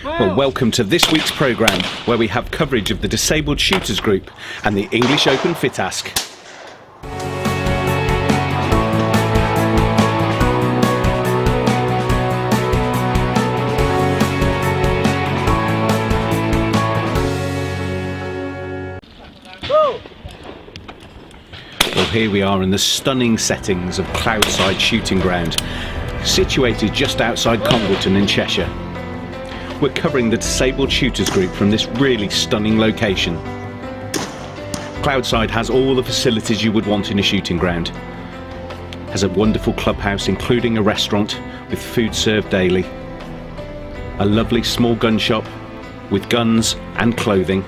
Well, welcome to this week's programme, where we have coverage of the Disabled Shooters Group and the English Open FITASC. Well, here we are in the stunning settings of Cloudside Shooting Ground, situated just outside Congleton in Cheshire. We're covering the Disabled Shooters Group from this really stunning location. Cloudside has all the facilities you would want in a shooting ground. Has a wonderful clubhouse including a restaurant with food served daily. A lovely small gun shop with guns and clothing.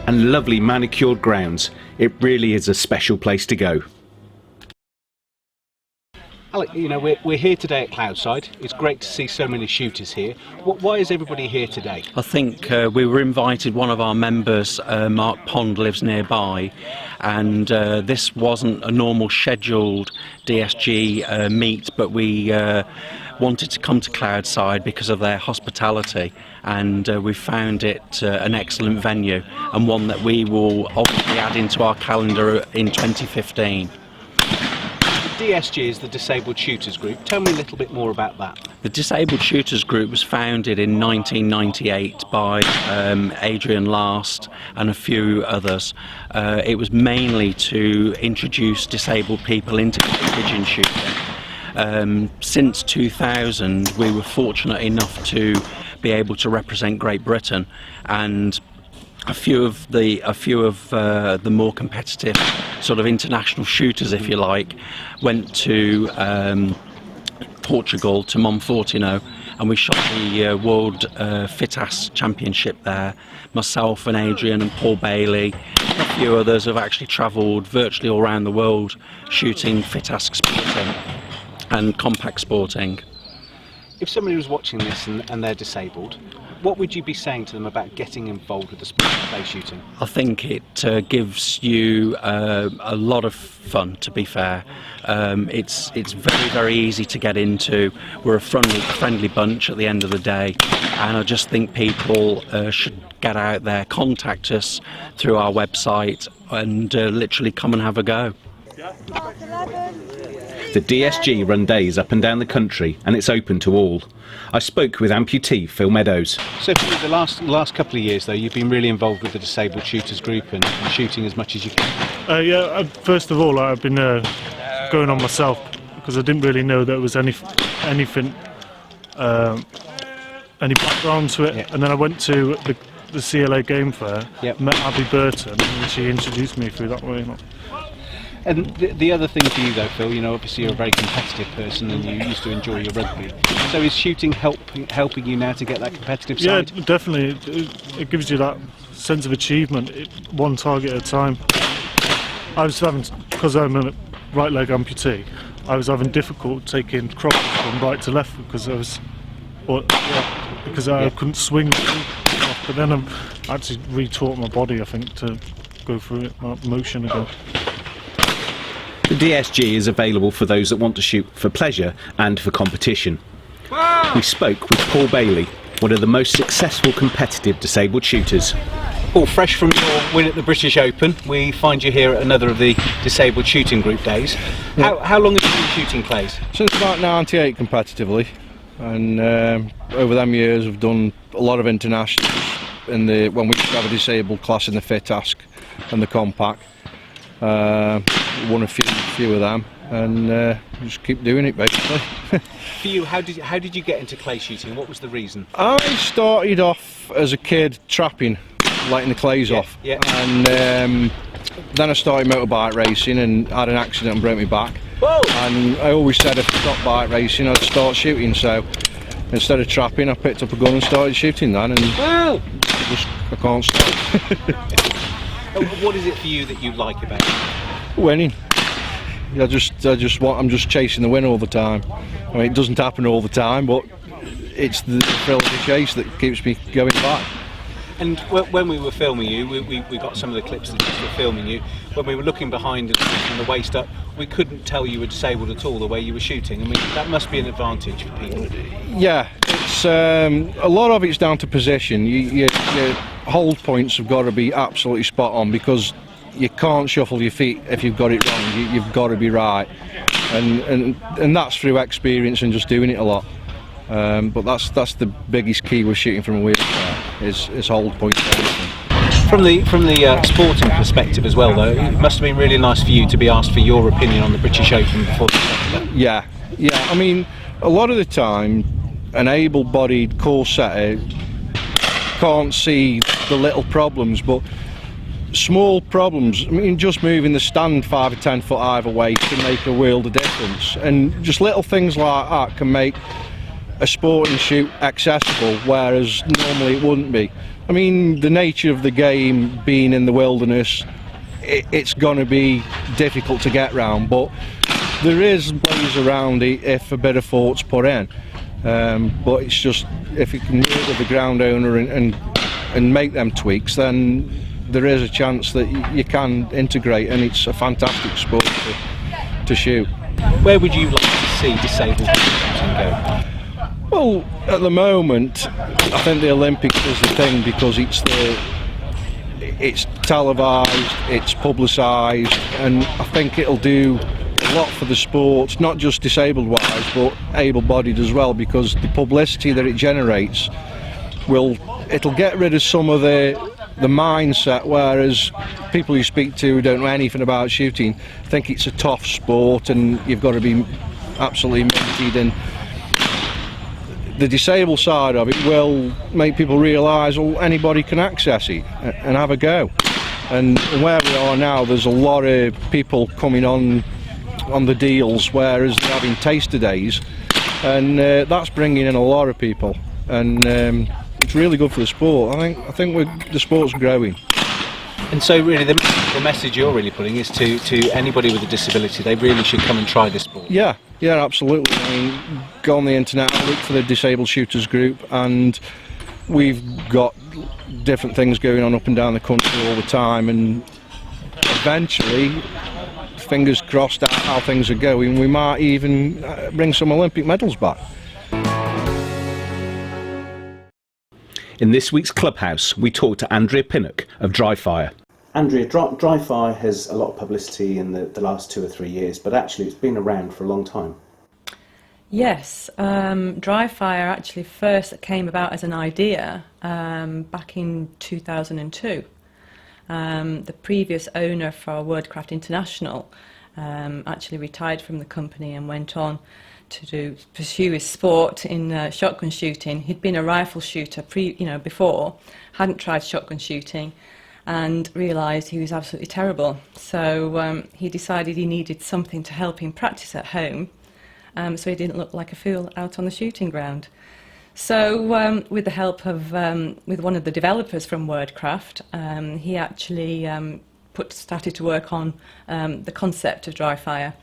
And lovely manicured grounds. It really is a special place to go. Alec, you know, we're here today at Cloudside. It's great to see so many shooters here. Why is everybody here today? I think we were invited, one of our members, Mark Pond, lives nearby, and this wasn't a normal scheduled DSG meet, but we wanted to come to Cloudside because of their hospitality, and we found it an excellent venue and one that we will obviously add into our calendar in 2015. DSG is the Disabled Shooters Group. Tell me a little bit more about that. The Disabled Shooters Group was founded in 1998 by Adrian Last and a few others. It was mainly to introduce disabled people into pigeon shooting. Since 2000 we were fortunate enough to be able to represent Great Britain, and a few of the more competitive sort of international shooters, if you like, went to Portugal, to Monfortino, and we shot the World FITASC Championship there. Myself and Adrian and Paul Bailey, a few others have actually travelled virtually all around the world shooting FITASC sporting and compact sporting. If somebody was watching this and they're disabled, what would you be saying to them about getting involved with the sport of clay shooting? I think it gives you a lot of fun, to be fair. It's very, very easy to get into. We're a friendly bunch at the end of the day, and I just think people should get out there, contact us through our website, and literally come and have a go. The DSG run days up and down the country, and it's open to all. I spoke with amputee Phil Meadows. So for the last couple of years, though, you've been really involved with the Disabled Shooters Group and shooting as much as you can. First of all, I've been going on myself because I didn't really know there was anything, any background to it. Yeah. And then I went to the CLA Game Fair, met Abby Burton, and she introduced me through that way. And the other thing for you though, Phil, you know, obviously you're a very competitive person and you used to enjoy your rugby. So is shooting helping you now to get that competitive side? Yeah, definitely. It gives you that sense of achievement, one target at a time. I was having, because I'm a right leg amputee, I was having difficulty taking crosses from right to left because I couldn't swing. But then I actually retaught my body, I think, to go through that motion again. The DSG is available for those that want to shoot for pleasure and for competition. Wow. We spoke with Paul Bailey, one of the most successful competitive disabled shooters. Paul, fresh from your win at the British Open, we find you here at another of the Disabled Shooting Group days. Yeah. How long have you been shooting clays? Since about '98 competitively, and over them years I've done a lot of internationals when we used to have a disabled class in the FITASC and the compact. Won a few of them, and just keep doing it basically. For you, how did you get into clay shooting? What was the reason? I started off as a kid trapping, lighting the clays off, and then I started motorbike racing and had an accident and broke my back. Whoa. And I always said if I stopped bike racing I'd start shooting, so instead of trapping I picked up a gun and started shooting then, and I can't stop. What is it for you that you like about it? Winning. I'm just chasing the win all the time. I mean, it doesn't happen all the time, but it's the thrill of the chase that keeps me going back. And when we were filming you, we got some of the clips that were filming you. When we were looking behind and from the waist up, we couldn't tell you were disabled at all the way you were shooting. I mean, that must be an advantage for people. Yeah, It's a lot of it's down to position. Your hold points have got to be absolutely spot on, because you can't shuffle your feet if you've got it wrong. You've got to be right, and that's through experience and just doing it a lot. But that's the biggest key with shooting from a wheelchair is hold points. From the sporting perspective as well, though, it must have been really nice for you to be asked for your opinion on the British Open before the tournament. Yeah. I mean, a lot of the time, an able-bodied course setter can't see the little problems, but small problems, I mean, just moving the stand 5 or 10 foot either way can make a world of difference, and just little things like that can make a sporting shoot accessible, whereas normally it wouldn't be. I mean, the nature of the game being in the wilderness, it's going to be difficult to get round, but there is ways around it if a bit of thought's put in. But it's just, if you can work with the ground owner and make them tweaks, then there is a chance that you can integrate, and it's a fantastic sport to shoot. Where would you like to see disabled people shooting go? Well, at the moment, I think the Olympics is the thing, because it's televised, it's publicised, and I think it'll do a lot for the sport, not just disabled wise but able-bodied as well, because the publicity that it generates it'll get rid of some of the mindset, whereas people you speak to who don't know anything about shooting think it's a tough sport and you've got to be absolutely minted, and the disabled side of it will make people realise, well, anybody can access it and have a go. And where we are now, there's a lot of people coming on the deals, whereas they're having taster days, and that's bringing in a lot of people, and it's really good for the sport. I think the sport's growing. And so really the message you're really putting is to anybody with a disability, they really should come and try this sport. Yeah, absolutely. I mean, go on the internet, look for the Disabled Shooters group, and we've got different things going on up and down the country all the time, and eventually, fingers crossed at how things are going, we might even bring some Olympic medals back. In this week's Clubhouse, we talked to Andrea Pinnock of DryFire. Andrea, DryFire has a lot of publicity in the last 2 or 3 years, but actually it's been around for a long time. Yes, DryFire actually first came about as an idea back in 2002. The previous owner for Wordcraft International actually retired from the company and went on to pursue his sport in shotgun shooting. He'd been a rifle shooter before, hadn't tried shotgun shooting, and realised he was absolutely terrible. So he decided he needed something to help him practice at home, so he didn't look like a fool out on the shooting ground. So with the help of with one of the developers from Wordcraft, he actually started to work on the concept of DryFire,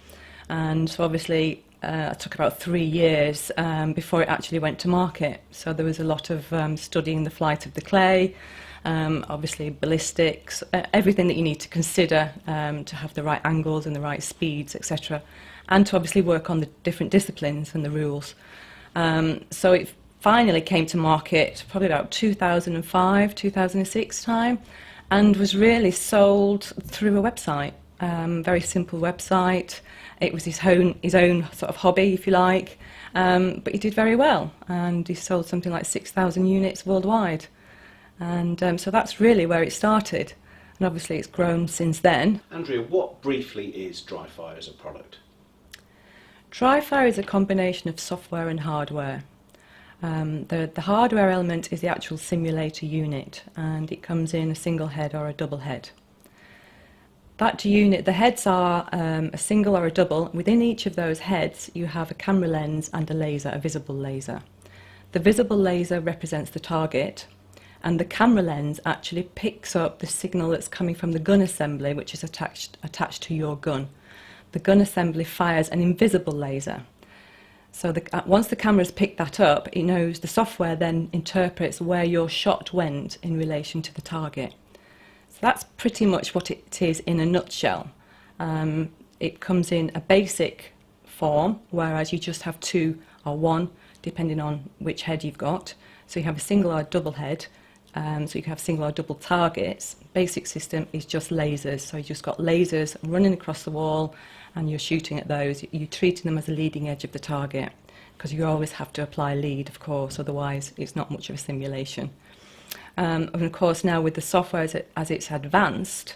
and so obviously it took about 3 years before it actually went to market. So there was a lot of studying the flight of the clay, obviously ballistics, everything that you need to consider to have the right angles and the right speeds, etc., and to obviously work on the different disciplines and the rules. So it finally came to market probably about 2005, 2006 time, and was really sold through a website, very simple website. It was his own sort of hobby, if you like, but he did very well, and he sold something like 6,000 units worldwide. And so that's really where it started, and obviously it's grown since then. Andrea, what briefly is DryFire as a product? DryFire is a combination of software and hardware. The hardware element is the actual simulator unit, and it comes in a single head or a double head. That unit, the heads are a single or a double. Within each of those heads you have a camera lens and a laser, a visible laser. The visible laser represents the target, and the camera lens actually picks up the signal that's coming from the gun assembly, which is attached to your gun. The gun assembly fires an invisible laser. So once the camera's picked that up, it knows, the software then interprets where your shot went in relation to the target. So that's pretty much what it is in a nutshell. It comes in a basic form, whereas you just have 2 or 1 depending on which head you've got. So you have a single or double head, so you can have single or double targets. Basic system is just lasers, so you've just got lasers running across the wall and you're shooting at those. You're treating them as the leading edge of the target, because you always have to apply lead, of course, otherwise it's not much of a simulation. And of course now with the software as it's advanced,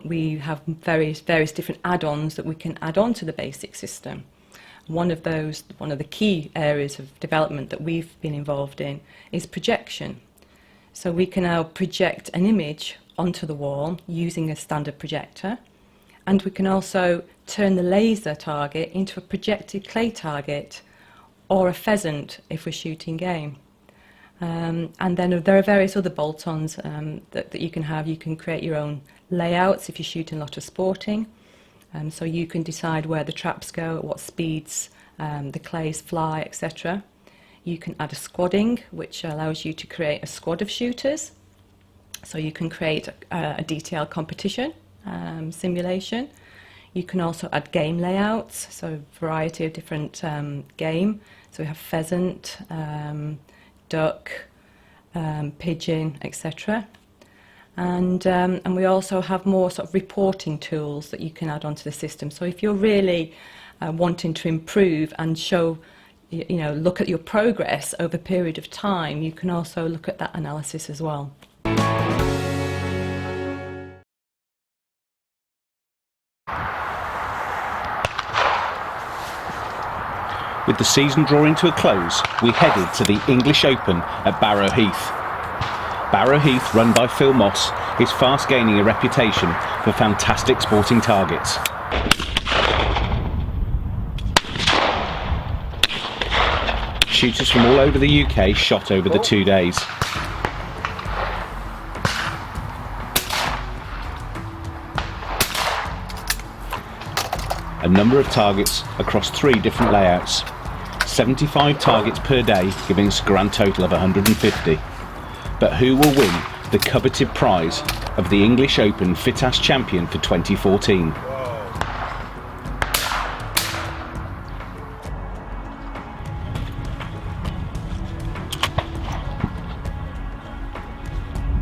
we have various different add-ons that we can add on to the basic system. One of the key areas of development that we've been involved in is projection. So we can now project an image onto the wall using a standard projector, and we can also turn the laser target into a projected clay target or a pheasant if we're shooting game. And then there are various other bolt-ons that you can have. You can create your own layouts if you're shooting a lot of sporting. So you can decide where the traps go, at what speeds the clays fly, etc. You can add a squadding, which allows you to create a squad of shooters. So you can create a detailed competition simulation. You can also add game layouts, so a variety of different game. So we have pheasant, duck, pigeon, etc. And we also have more sort of reporting tools that you can add onto the system. So if you're really wanting to improve and show, look at your progress over a period of time, you can also look at that analysis as well. With the season drawing to a close, we headed to the English Open at Barrow Heath. Barrow Heath, run by Phil Moss, is fast gaining a reputation for fantastic sporting targets. Shooters from all over the UK shot over the 2 days. A number of targets across 3 different layouts. 75 targets per day, giving us a grand total of 150. But who will win the coveted prize of the English Open FITASC champion for 2014?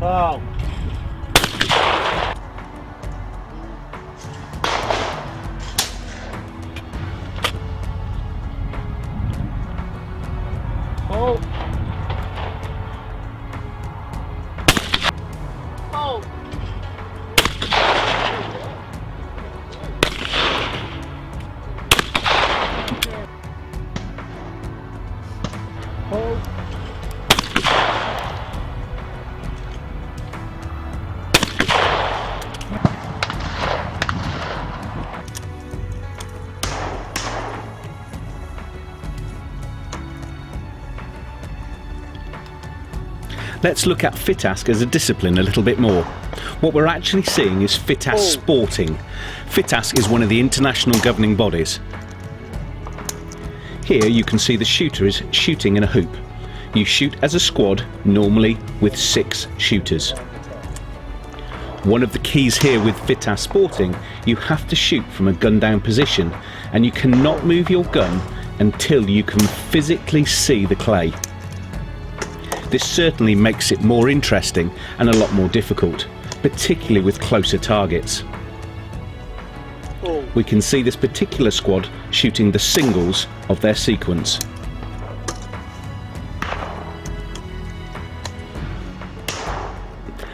Wow. Oh. Oh. Oh. Let's look at FITASC as a discipline a little bit more. What we're actually seeing is FITASC Sporting. FITASC is one of the international governing bodies. Here you can see the shooter is shooting in a hoop. You shoot as a squad, normally with 6 shooters. One of the keys here with FITASC Sporting, you have to shoot from a gun down position, and you cannot move your gun until you can physically see the clay. This certainly makes it more interesting and a lot more difficult, particularly with closer targets. We can see this particular squad shooting the singles of their sequence.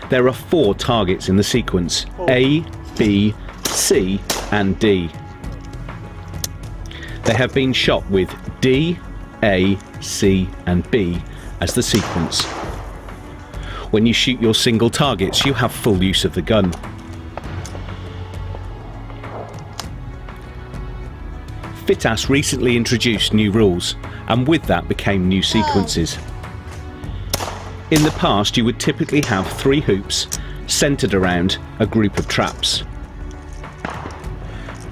There are 4 targets in the sequence: A, B, C and D. They have been shot with D, A, C and B as the sequence. When you shoot your single targets, you have full use of the gun. FITASC recently introduced new rules, and with that became new sequences. In the past, you would typically have 3 hoops centered around a group of traps.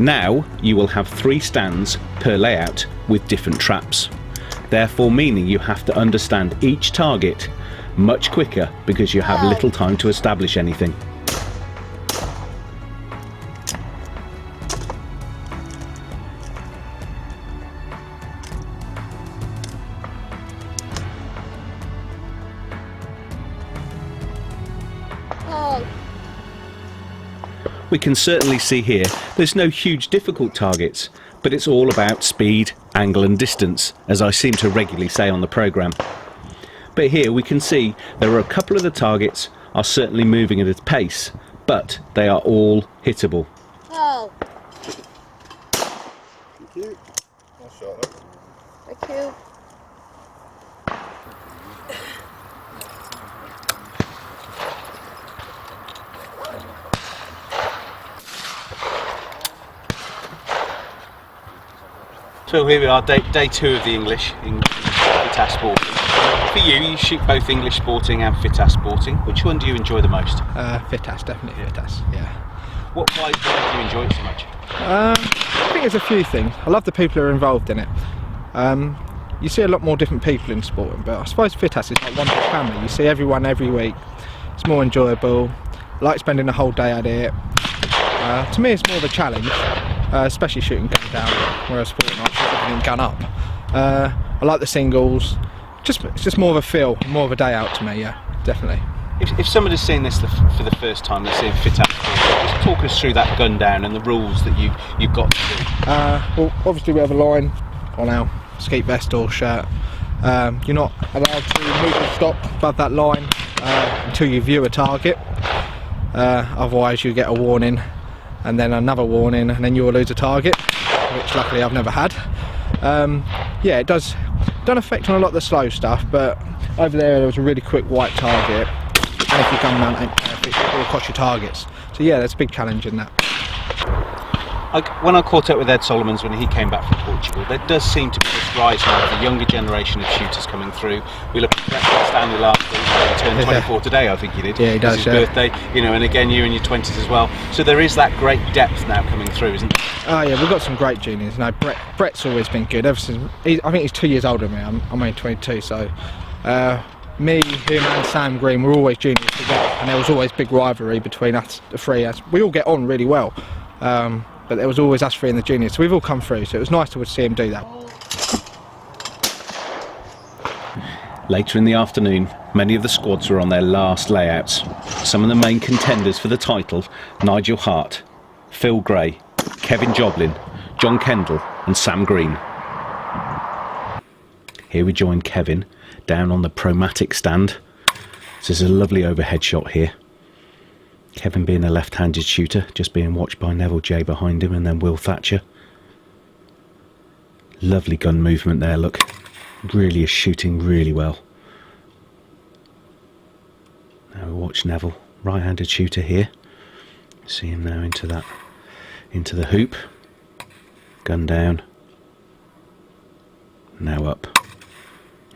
Now you will have 3 stands per layout with different traps, therefore meaning you have to understand each target much quicker because you have little time to establish anything. We can certainly see here there's no huge difficult targets, but it's all about speed, angle and distance, as I seem to regularly say on the programme. But here we can see there are a couple of the targets are certainly moving at a pace, but they are all hittable. Oh. Thank you. Nice shot, though. Thank you. So here we are, day 2 of the English in FITASC sporting. For you, you shoot both English sporting and FITASC sporting. Which one do you enjoy the most? FITASC, definitely FITASC, yeah. Why do you enjoy it so much? I think there's a few things. I love the people who are involved in it. You see a lot more different people in sporting, but I suppose FITASC is like one big family. You see everyone every week. It's more enjoyable. I like spending the whole day at it. To me, it's more of a challenge, especially shooting gun down, whereas sporting I shoot everything gun up. I like the singles. It's just more of a feel, more of a day out to me. Yeah, definitely. If somebody's seeing this for the first time, they're seeing FITASC, just talk us through that gun down and the rules that you've got to do. Well, obviously we have a line on our skeet vest or shirt. You're not allowed to move and stop above that line until you view a target. Otherwise you get a warning and then another warning and then you'll lose a target, which luckily I've never had. Yeah, it don't affect on a lot of the slow stuff, but over there was a really quick white target, and if your gun mount ain't perfect, it will cost you targets. So yeah, there's a big challenge in that. When I caught up with Ed Solomons when he came back from Portugal, there does seem to be this rise now of the younger generation of shooters coming through. We look at Brett Stanley last week, he turned 24 today, I think he did. Yeah, he does. It's his birthday, and again you in your 20s as well. So there is that great depth now coming through, isn't there? Oh yeah, we've got some great juniors. No, Brett's always been good ever since. I think he's 2 years older than me. I'm only 22, so me, him, and Sam Green were always juniors together, and there was always big rivalry between us, the three. We all get on really well. But there was always us three in the juniors, so we've all come through, so it was nice to see him do that. Later in the afternoon, many of the squads were on their last layouts. Some of the main contenders for the title: Nigel Hart, Phil Gray, Kevin Joblin, John Kendall and Sam Green. Here we join Kevin down on the Promatic stand. This is a lovely overhead shot here. Kevin being a left-handed shooter, just being watched by Neville J behind him and then Will Thatcher. Lovely gun movement there, look. Really is shooting really well. Now we watch Neville, right-handed shooter here. See him now into the hoop. Gun down. Now up.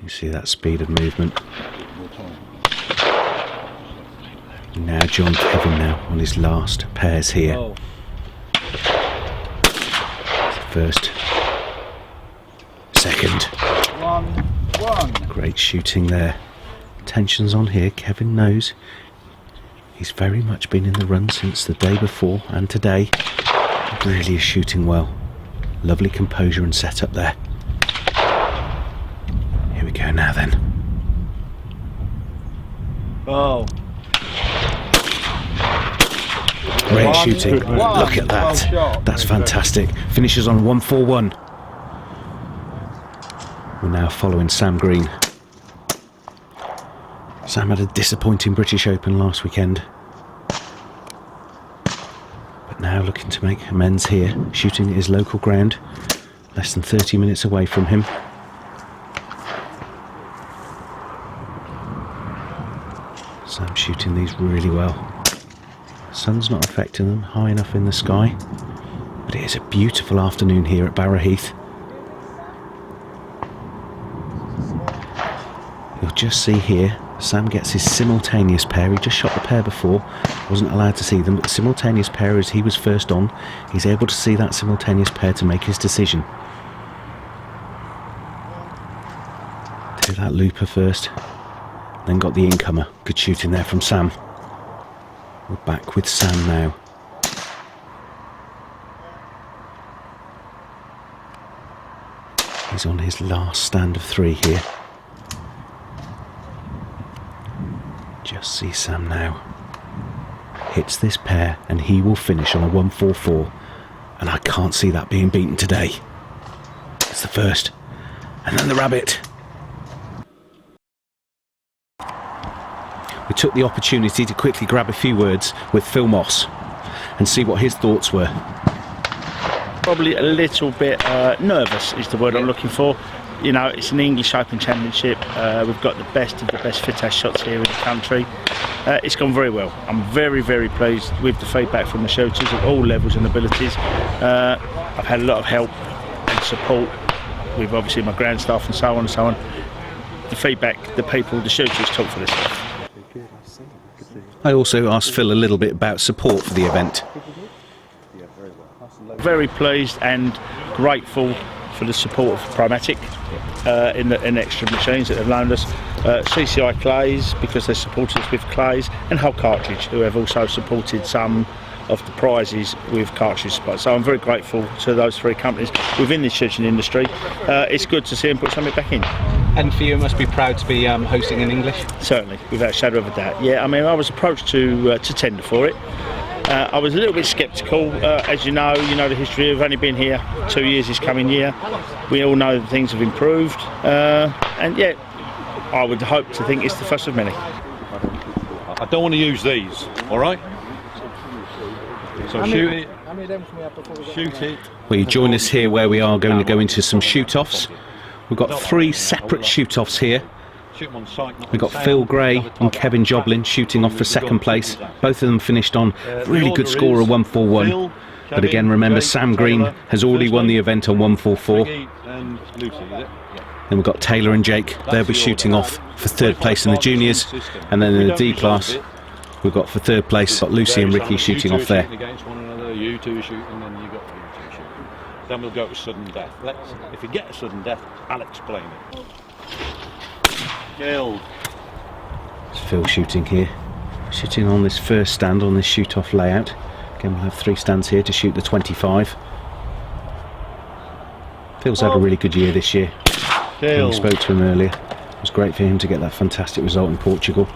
You see that speed of movement. Now John Kevin now on his last pairs here. Oh. First, second. 1-1. Great shooting there. Tensions on here. Kevin knows he's very much been in the run since the day before and today. Really is shooting well. Lovely composure and setup there. Here we go now then. Oh. Great shooting. Look at that. That's fantastic. Finishes on 1-4-1. We're now following Sam Green. Sam had a disappointing British Open last weekend, but now looking to make amends here, shooting at his local ground, less than 30 minutes away from him. Sam shooting these really well. Sun's not affecting them, high enough in the sky, but it is a beautiful afternoon here at Barrow Heath. You'll just see here, Sam gets his simultaneous pair. He just shot the pair before, wasn't allowed to see them, but the simultaneous pair, as he was first on, he's able to see that simultaneous pair to make his decision. Do that looper first, then got the incomer. Good shooting there from Sam. We're back with Sam now. He's on his last stand of 3 here. Just see Sam now. hits this pair and he will finish on a 144, and I can't see that being beaten today. It's the first, and then the rabbit. We took the opportunity to quickly grab a few words with Phil Moss and see what his thoughts were. Probably a little bit nervous is the word I'm looking for. You know, it's an English Open Championship. We've got the best of the best FITASC shots here in the country. It's gone very well. I'm very, very pleased with the feedback from the shooters at all levels and abilities. I've had a lot of help and support with obviously my ground staff and so on and so on. The feedback, the people, the shooters talk for this stuff. I also asked Phil a little bit about support for the event. Very pleased and grateful for the support of Primatic in extra machines that have loaned us. CCI Clays, because they supported us with clays, and Hull Cartridge, who have also supported some of the prizes with cartridge supply. So I'm very grateful to those three companies within the shooting industry. It's good to see them put something back in. And for you, it must be proud to be hosting in English? Certainly, without a shadow of a doubt. Yeah, I mean, I was approached to tender for it. I was a little bit sceptical, as you know the history. I've only been here 2 years this coming year. We all know that things have improved, and yet I would hope to think it's the first of many. I don't want to use these, all right? So shoot it. Shoot it. Well, you join us here where we are going to go into some shoot-offs. We've got 3 separate shoot-offs here. We've got Phil Gray and Kevin Joblin shooting off for second place. Both of them finished on really good score of 141. But again, remember, Sam Green has already won the event on 144. Then we've got Taylor and Jake. They'll be shooting off for third place in the juniors. And then in the D class, we've got for third place, got Lucy and Ricky shooting off there. You two shoot, and then you got you two shoot. Then we'll go to sudden death. If you get a sudden death, I'll explain it. Killed. It's Phil shooting here. Shooting on this first stand on this shoot-off layout. Again, we'll have 3 stands here to shoot the 25. Phil's had a really good year this year. We spoke to him earlier. It was great for him to get that fantastic result in Portugal.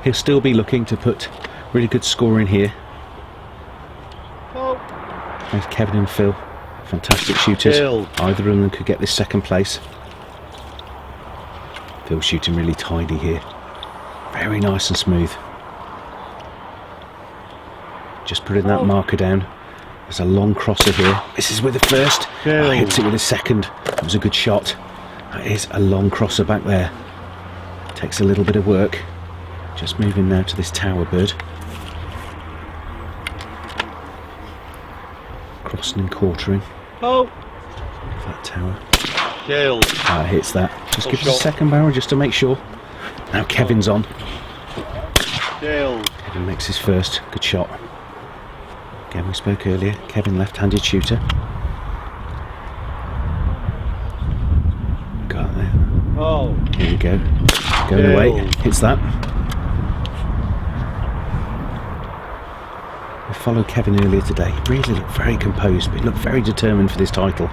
He'll still be looking to put really good score in here. There's Kevin and Phil, fantastic shooters. Either of them could get this second place. Phil shooting really tidy here, very nice and smooth. Just putting that marker down. There's a long crosser here. This is with the first. Oh, hits it with the second. It was a good shot. That is a long crosser back there. Takes a little bit of work. Just moving now to this tower bird. Crossing and quartering. That tower. Hits that. Just gives us a second barrel just to make sure. Now Kevin's on. Kevin makes his first. Good shot. Again, we spoke earlier. Kevin, left-handed shooter. Got it there. Here we go. Going away. Hits that. We followed Kevin earlier today. He really looked very composed, but he looked very determined for this title.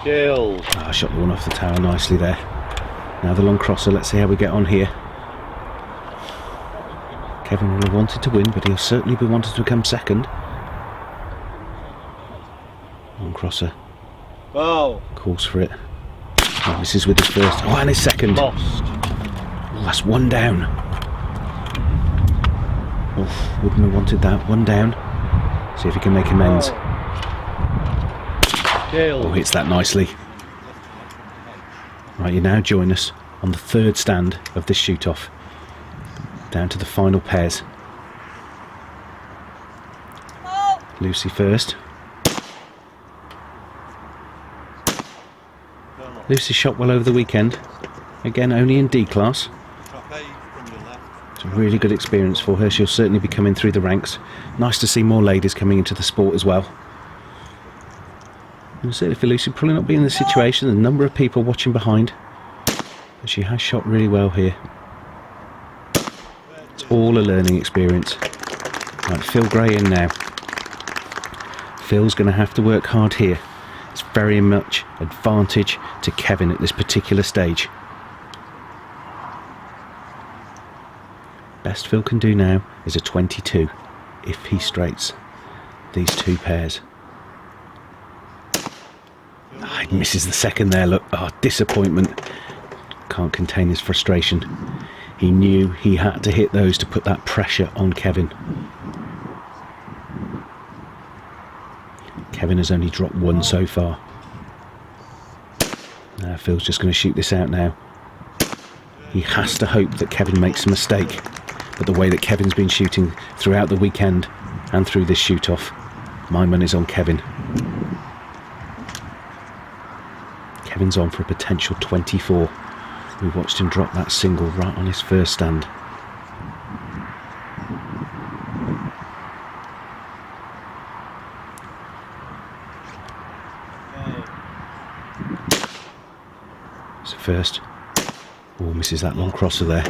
I shot the one off the tower nicely there. Now the long crosser, let's see how we get on here. Kevin will have wanted to win, but he'll certainly be wanted to come second. Long crosser. Calls for it. Oh, this is with his first. Oh, and his second. Lost. Oh, that's one down. Oh, wouldn't have wanted that. One down. See if he can make amends. Oh, hits that nicely. Right, you now join us on the third stand of this shoot-off. Down to the final pairs. Lucy first. Lucy shot well over the weekend. Again, only in D class. It's a really good experience for her. She'll certainly be coming through the ranks. Nice to see more ladies coming into the sport as well. And certainly for Lucy, probably not be in the situation, the number of people watching behind. But she has shot really well here. It's all a learning experience. Right, Phil Gray in now. Phil's going to have to work hard here. It's very much advantage to Kevin at this particular stage. Best Phil can do now is a 22 if he straights these two pairs. Oh, he misses the second there, look. Oh, disappointment. Can't contain his frustration. He knew he had to hit those to put that pressure on Kevin. Kevin has only dropped one so far. Phil's just going to shoot this out now. He has to hope that Kevin makes a mistake, but the way that Kevin's been shooting throughout the weekend and through this shoot-off, my money's on Kevin. Kevin's on for a potential 24. We watched him drop that single right on his first stand. So first, oh, misses that long crosser there.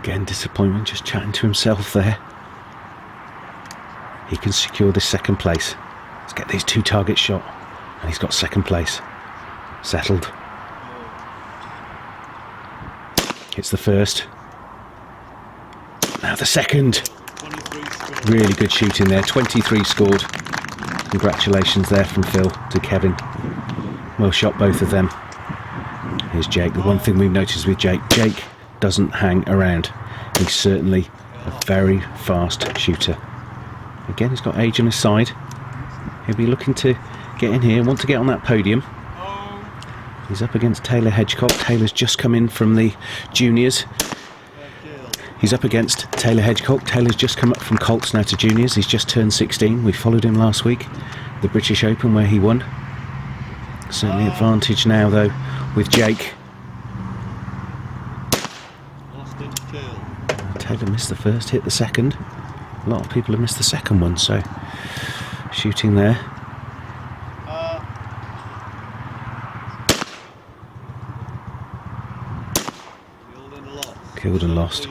Again, disappointment, just chatting to himself there. He can secure this second place. Let's get these two targets shot, and he's got second place. Settled. Hits the first. Now the second. Really good shooting there. 23 scored. Congratulations there from Phil to Kevin. Well shot, both of them. Here's Jake. The one thing we've noticed with Jake doesn't hang around. He's certainly a very fast shooter. Again, he's got age on his side. He'll be looking to get in here, want to get on that podium. He's up against Taylor Hedgecock. Taylor's just come in from the juniors. He's up against Taylor Hedgecock. Taylor's just come up from Colts now to juniors. He's just turned 16. We followed him last week, the British Open, where he won. Certainly advantage now, though, with Jake. Taylor missed the first, hit the second. A lot of people have missed the second one, so shooting there. Killed and lost.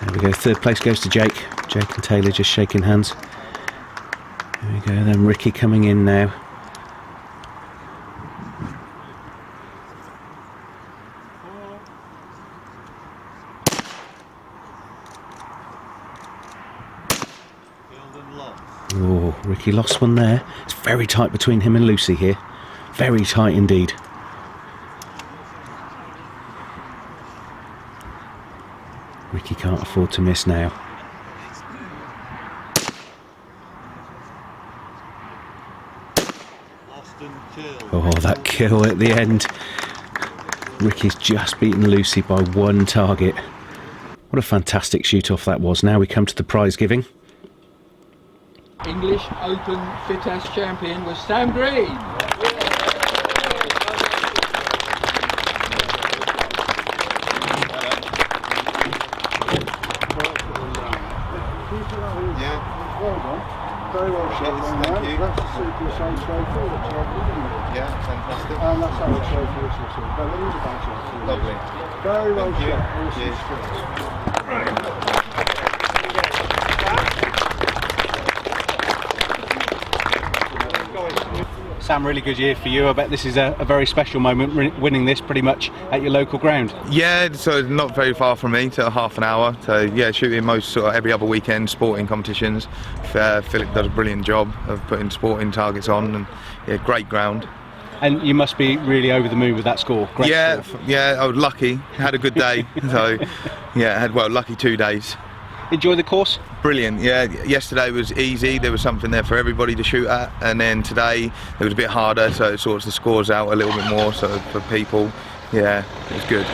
There we go, third place goes to Jake. Jake and Taylor just shaking hands. There we go, then Ricky coming in now. Oh, Ricky lost one there. It's very tight between him and Lucy here. Very tight indeed. Ricky can't afford to miss now. Oh, that kill at the end. Ricky's just beaten Lucy by one target. What a fantastic shoot-off that was. Now we come to the prize giving. English Open FITASC champion was Sam Green. Very well shot, thank you. That's the Super Soul Trophy, which I believe. Yeah, fantastic. And that's our trophy, which is but there is a bunch of lovely. Very well shot. Awesome. Sam, really good year for you. I bet this is a very special moment, winning this pretty much at your local ground. Yeah, so not very far from me, so half an hour. So yeah, shooting most sort of every other weekend, sporting competitions. Philip does a brilliant job of putting sporting targets on, and yeah, great ground. And you must be really over the moon with that score. Great score. Yeah, I was lucky. Had a good day. So yeah, lucky 2 days. Enjoy the course? Brilliant, yeah. Yesterday was easy, there was something there for everybody to shoot at, and then today it was a bit harder, so it sorts the scores out a little bit more, so for people, yeah, it was good.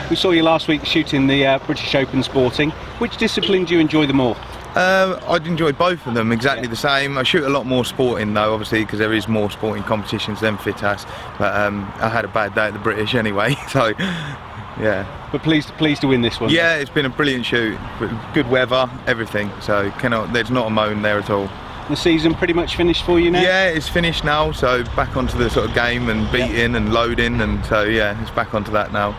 We saw you last week shooting the British Open sporting. Which discipline do you enjoy the more? I'd enjoy both of them exactly the same. I shoot a lot more sporting though, obviously, because there is more sporting competitions than FITASC, but I had a bad day at the British anyway, so yeah. But pleased to win this one. Yeah, it's been a brilliant shoot. Good weather, everything. So there's not a moan there at all. The season pretty much finished for you now? Yeah, it's finished now. So back onto the sort of game and beating and loading, and so yeah, it's back onto that now.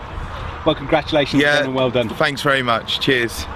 Well, congratulations, and well done. Thanks very much. Cheers.